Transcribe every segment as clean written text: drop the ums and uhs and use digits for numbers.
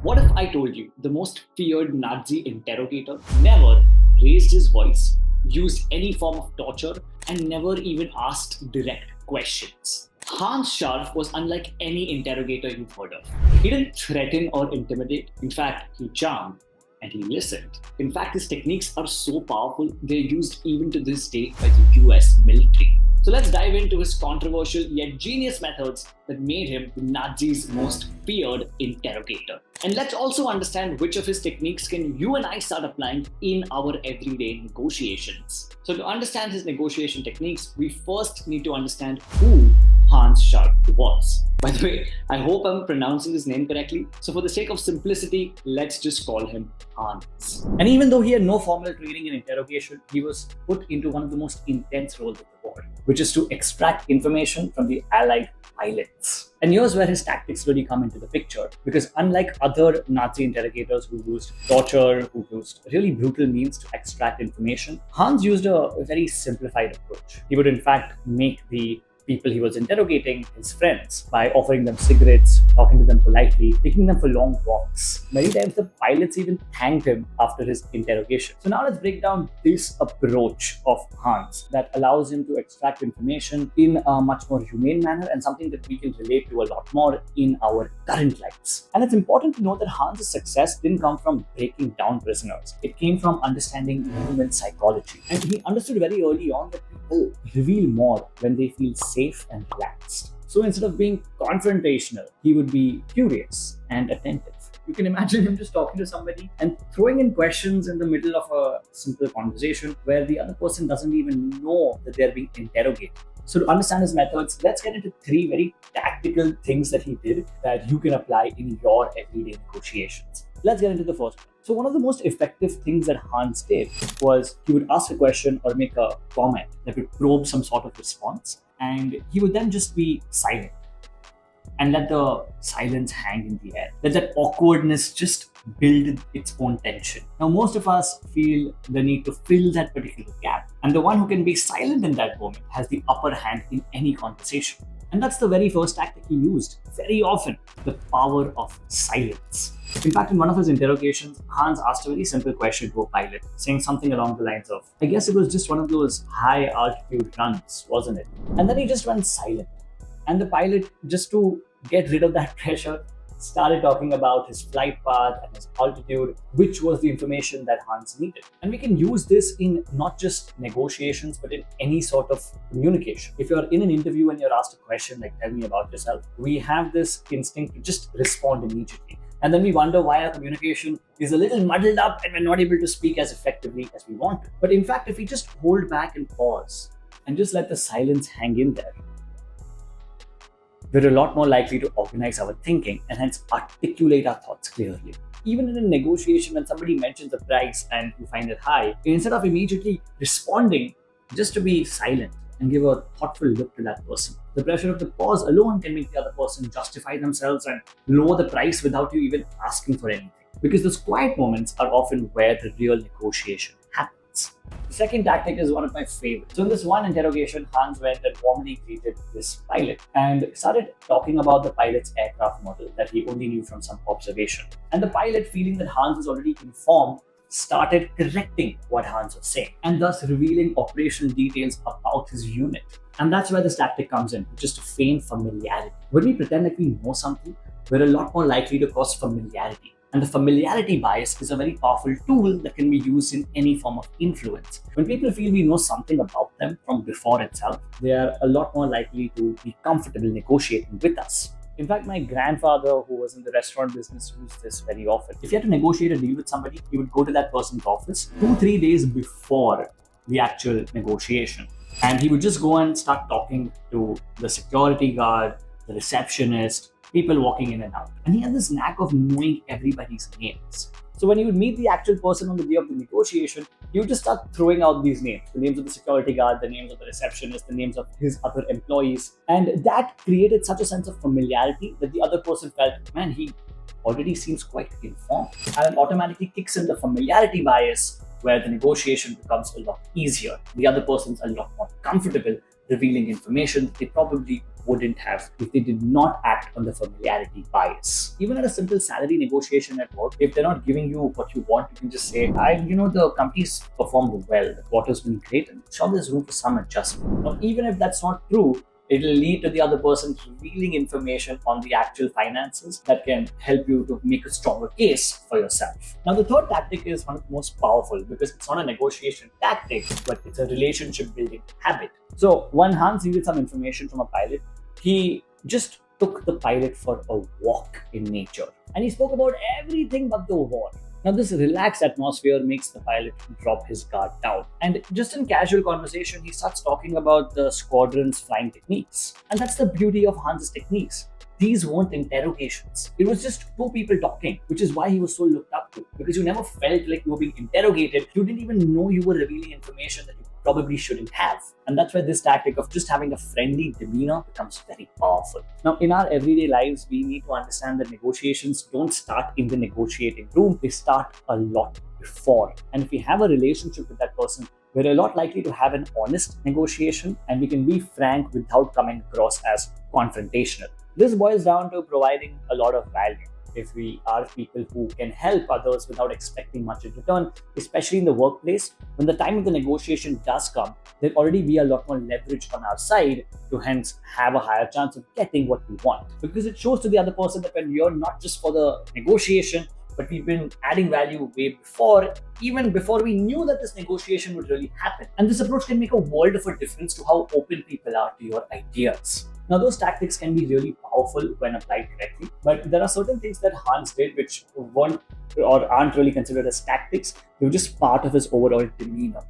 What if I told you the most feared Nazi interrogator never raised his voice, used any form of torture, and never even asked direct questions? Hans Scharf was unlike any interrogator you've heard of. He didn't threaten or intimidate. In fact, he charmed and he listened. In fact, his techniques are so powerful, they're used even to this day by the US military. So let's dive into his controversial yet genius methods that made him the Nazis' most feared interrogator. And let's also understand which of his techniques can you and I start applying in our everyday negotiations. So to understand his negotiation techniques, we first need to understand who Hans Scharf was. By the way, I hope I'm pronouncing his name correctly. So for the sake of simplicity, let's just call him Hans. And even though he had no formal training in interrogation, he was put into one of the most intense roles of the war, which is to extract information from the Allied pilots. And here's where his tactics really come into the picture, because unlike other Nazi interrogators who used torture, who used really brutal means to extract information, Hans used a very simplified approach. He would in fact make the people he was interrogating his friends by offering them cigarettes, talking to them politely, taking them for long walks. Many times the pilots even thanked him after his interrogation. So now let's break down this approach of Hans that allows him to extract information in a much more humane manner and something that we can relate to a lot more in our current lives. And it's important to note that Hans' success didn't come from breaking down prisoners. It came from understanding human psychology. And he understood very early on that people reveal more when they feel safe and relaxed. So instead of being confrontational, he would be curious and attentive. You can imagine him just talking to somebody and throwing in questions in the middle of a simple conversation where the other person doesn't even know that they're being interrogated. So to understand his methods, let's get into three very tactical things that he did that you can apply in your everyday negotiations. Let's get into the first one. So one of the most effective things that Hans did was he would ask a question or make a comment that would probe some sort of response, and he would then just be silent and let the silence hang in the air. Let that awkwardness just build its own tension. Now, most of us feel the need to fill that particular gap, and the one who can be silent in that moment has the upper hand in any conversation. And that's the very first tactic he used very often, the power of silence. In fact, in one of his interrogations, Hans asked a very simple question to a pilot, saying something along the lines of, I guess it was just one of those high altitude runs, wasn't it? And then he just went silent. And the pilot, just to get rid of that pressure, started talking about his flight path and his altitude, which was the information that Hans needed. And we can use this in not just negotiations, but in any sort of communication. If you're in an interview and you're asked a question like, tell me about yourself, we have this instinct to just respond immediately. And then we wonder why our communication is a little muddled up and we're not able to speak as effectively as we want to. But in fact, if we just hold back and pause and just let the silence hang in there, we're a lot more likely to organize our thinking and hence articulate our thoughts clearly. Even in a negotiation, when somebody mentions a price and you find it high, instead of immediately responding, just to be silent and give a thoughtful look to that person. The pressure of the pause alone can make the other person justify themselves and lower the price without you even asking for anything. Because those quiet moments are often where the real negotiation happens. The second tactic is one of my favorites. So in this one interrogation, Hans went and warmly greeted this pilot and started talking about the pilot's aircraft model that he only knew from some observation. And the pilot, feeling that Hans was already informed, started correcting what Hans was saying and thus revealing operational details about his unit. And that's where this tactic comes in, which is to feign familiarity. When we pretend like we know something, we're a lot more likely to cause familiarity. And the familiarity bias is a very powerful tool that can be used in any form of influence. When people feel we know something about them from before itself, they are a lot more likely to be comfortable negotiating with us. In fact, my grandfather, who was in the restaurant business, used this very often. If he had to negotiate a deal with somebody, he would go to that person's office 2-3 days before the actual negotiation. And he would just go and start talking to the security guard, the receptionist, people walking in and out. And he had this knack of knowing everybody's names. So when he would meet the actual person on the day of the negotiation, he would just start throwing out these names, the names of the security guard, the names of the receptionist, the names of his other employees. And that created such a sense of familiarity that the other person felt, man, he already seems quite informed. And it automatically kicks in the familiarity bias, where the negotiation becomes a lot easier. The other person's a lot more comfortable revealing information they probably wouldn't have if they did not act on the familiarity bias. Even at a simple salary negotiation at work, if they're not giving you what you want, you can just say, the company's performed well, the quarter's been great, and sure, there's room for some adjustment. Now, even if that's not true, it'll lead to the other person revealing information on the actual finances that can help you to make a stronger case for yourself. Now, the third tactic is one of the most powerful because it's not a negotiation tactic, but it's a relationship building habit. So, when Hans needed some information from a pilot, he just took the pilot for a walk in nature. And he spoke about everything but the war. Now, this relaxed atmosphere makes the pilot drop his guard down. And just in casual conversation, he starts talking about the squadron's flying techniques. And that's the beauty of Hans's techniques. These weren't interrogations. It was just two people talking, which is why he was so looked up to. Because you never felt like you were being interrogated. You didn't even know you were revealing information that you probably shouldn't have. And that's where this tactic of just having a friendly demeanor becomes very powerful. Now, in our everyday lives, we need to understand that negotiations don't start in the negotiating room. They start a lot before. And if we have a relationship with that person, we're a lot likely to have an honest negotiation and we can be frank without coming across as confrontational. This boils down to providing a lot of value. If we are people who can help others without expecting much in return, especially in the workplace, when the time of the negotiation does come, there'll already be a lot more leverage on our side to hence have a higher chance of getting what we want. Because it shows to the other person that when you're not just for the negotiation, but we've been adding value way before, even before we knew that this negotiation would really happen. And this approach can make a world of a difference to how open people are to your ideas. Now, those tactics can be really powerful when applied correctly, but there are certain things that Hans did which weren't or aren't really considered as tactics. They were just part of his overall demeanor.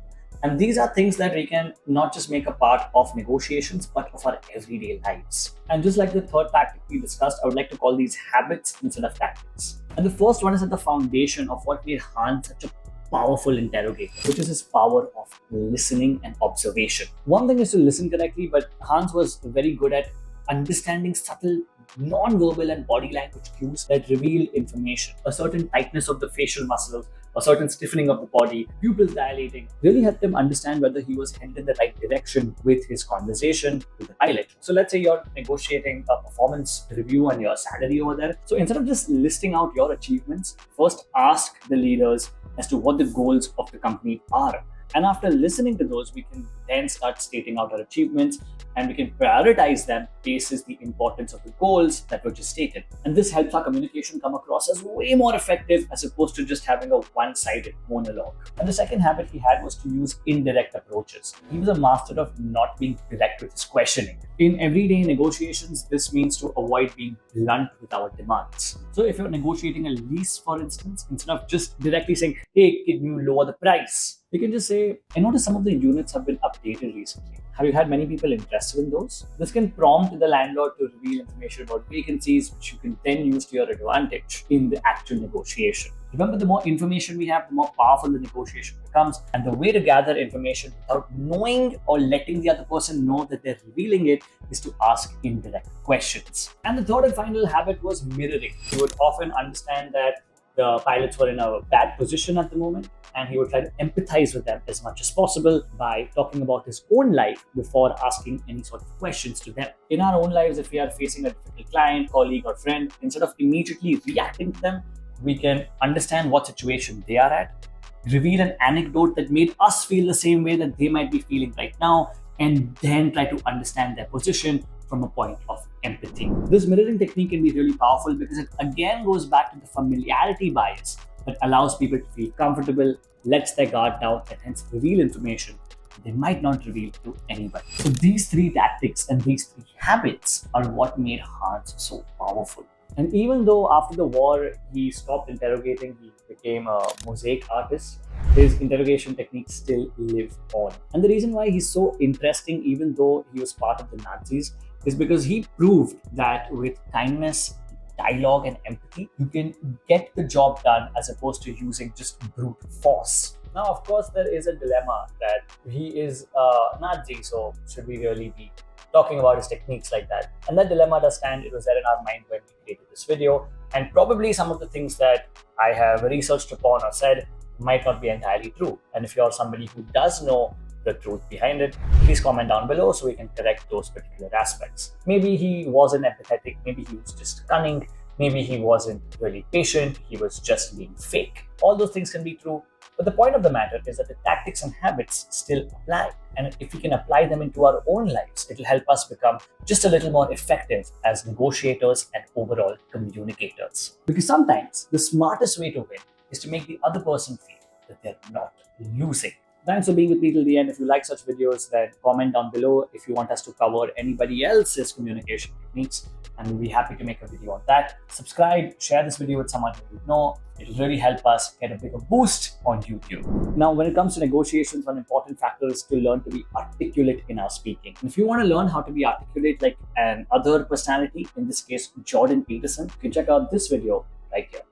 And these are things that we can not just make a part of negotiations, but of our everyday lives. And just like the third tactic we discussed, I would like to call these habits instead of tactics. And the first one is at the foundation of what made Hans such a powerful interrogator, which is his power of listening and observation. One thing is to listen correctly, but Hans was very good at understanding subtle non-verbal and body language cues that reveal information. A certain tightness of the facial muscles, a certain stiffening of the body, pupils dilating, really helped him understand whether he was headed in the right direction with his conversation with the pilot. So let's say you're negotiating a performance review and your salary over there. So instead of just listing out your achievements, first ask the leaders as to what the goals of the company are. And after listening to those, we can then start stating out our achievements and we can prioritize them based on the importance of the goals that were just stated. And this helps our communication come across as way more effective as opposed to just having a one-sided monologue. And the second habit he had was to use indirect approaches. He was a master of not being direct with his questioning. In everyday negotiations, this means to avoid being blunt with our demands. So if you're negotiating a lease, for instance, instead of just directly saying, hey, can you lower the price? You can just say, I noticed some of the units have been updated recently. Have you had many people interested in those? This can prompt the landlord to reveal information about vacancies, which you can then use to your advantage in the actual negotiation. Remember, the more information we have, the more powerful the negotiation becomes. And the way to gather information without knowing or letting the other person know that they're revealing it is to ask indirect questions. And the third and final habit was mirroring. You would often understand that the pilots were in a bad position at the moment, and he would try to empathize with them as much as possible by talking about his own life before asking any sort of questions to them. In our own lives, if we are facing a difficult client, colleague, or friend, instead of immediately reacting to them, we can understand what situation they are at, reveal an anecdote that made us feel the same way that they might be feeling right now, and then try to understand their position from a point of empathy. This mirroring technique can be really powerful because it again goes back to the familiarity bias that allows people to feel comfortable, lets their guard down, and hence reveal information they might not reveal to anybody. So these three tactics and these three habits are what made Hans so powerful. And even though after the war he stopped interrogating, he became a mosaic artist, his interrogation techniques still live on. And the reason why he's so interesting, even though he was part of the Nazis, is because he proved that with kindness, dialogue, and empathy, you can get the job done as opposed to using just brute force. Now, of course, there is a dilemma that he is a Nazi, so should we really be talking about his techniques like that? And that dilemma does stand. It was there in our mind when we created this video, and probably some of the things that I have researched upon or said might not be entirely true. And if you're somebody who does know the truth behind it, please comment down below so we can correct those particular aspects. Maybe he wasn't empathetic, maybe he was just cunning, maybe he wasn't really patient, he was just being fake. All those things can be true, but the point of the matter is that the tactics and habits still apply. And if we can apply them into our own lives, it will help us become just a little more effective as negotiators and overall communicators. Because sometimes the smartest way to win is to make the other person feel that they're not losing. Thanks for being with me till the end. If you like such videos, then comment down below if you want us to cover anybody else's communication techniques, and we'll be happy to make a video on that. Subscribe, share this video with someone who you know. It'll really help us get a bigger boost on YouTube. Now, when it comes to negotiations, one important factor is to learn to be articulate in our speaking. And if you want to learn how to be articulate like an other personality, in this case, Jordan Peterson, you can check out this video right here.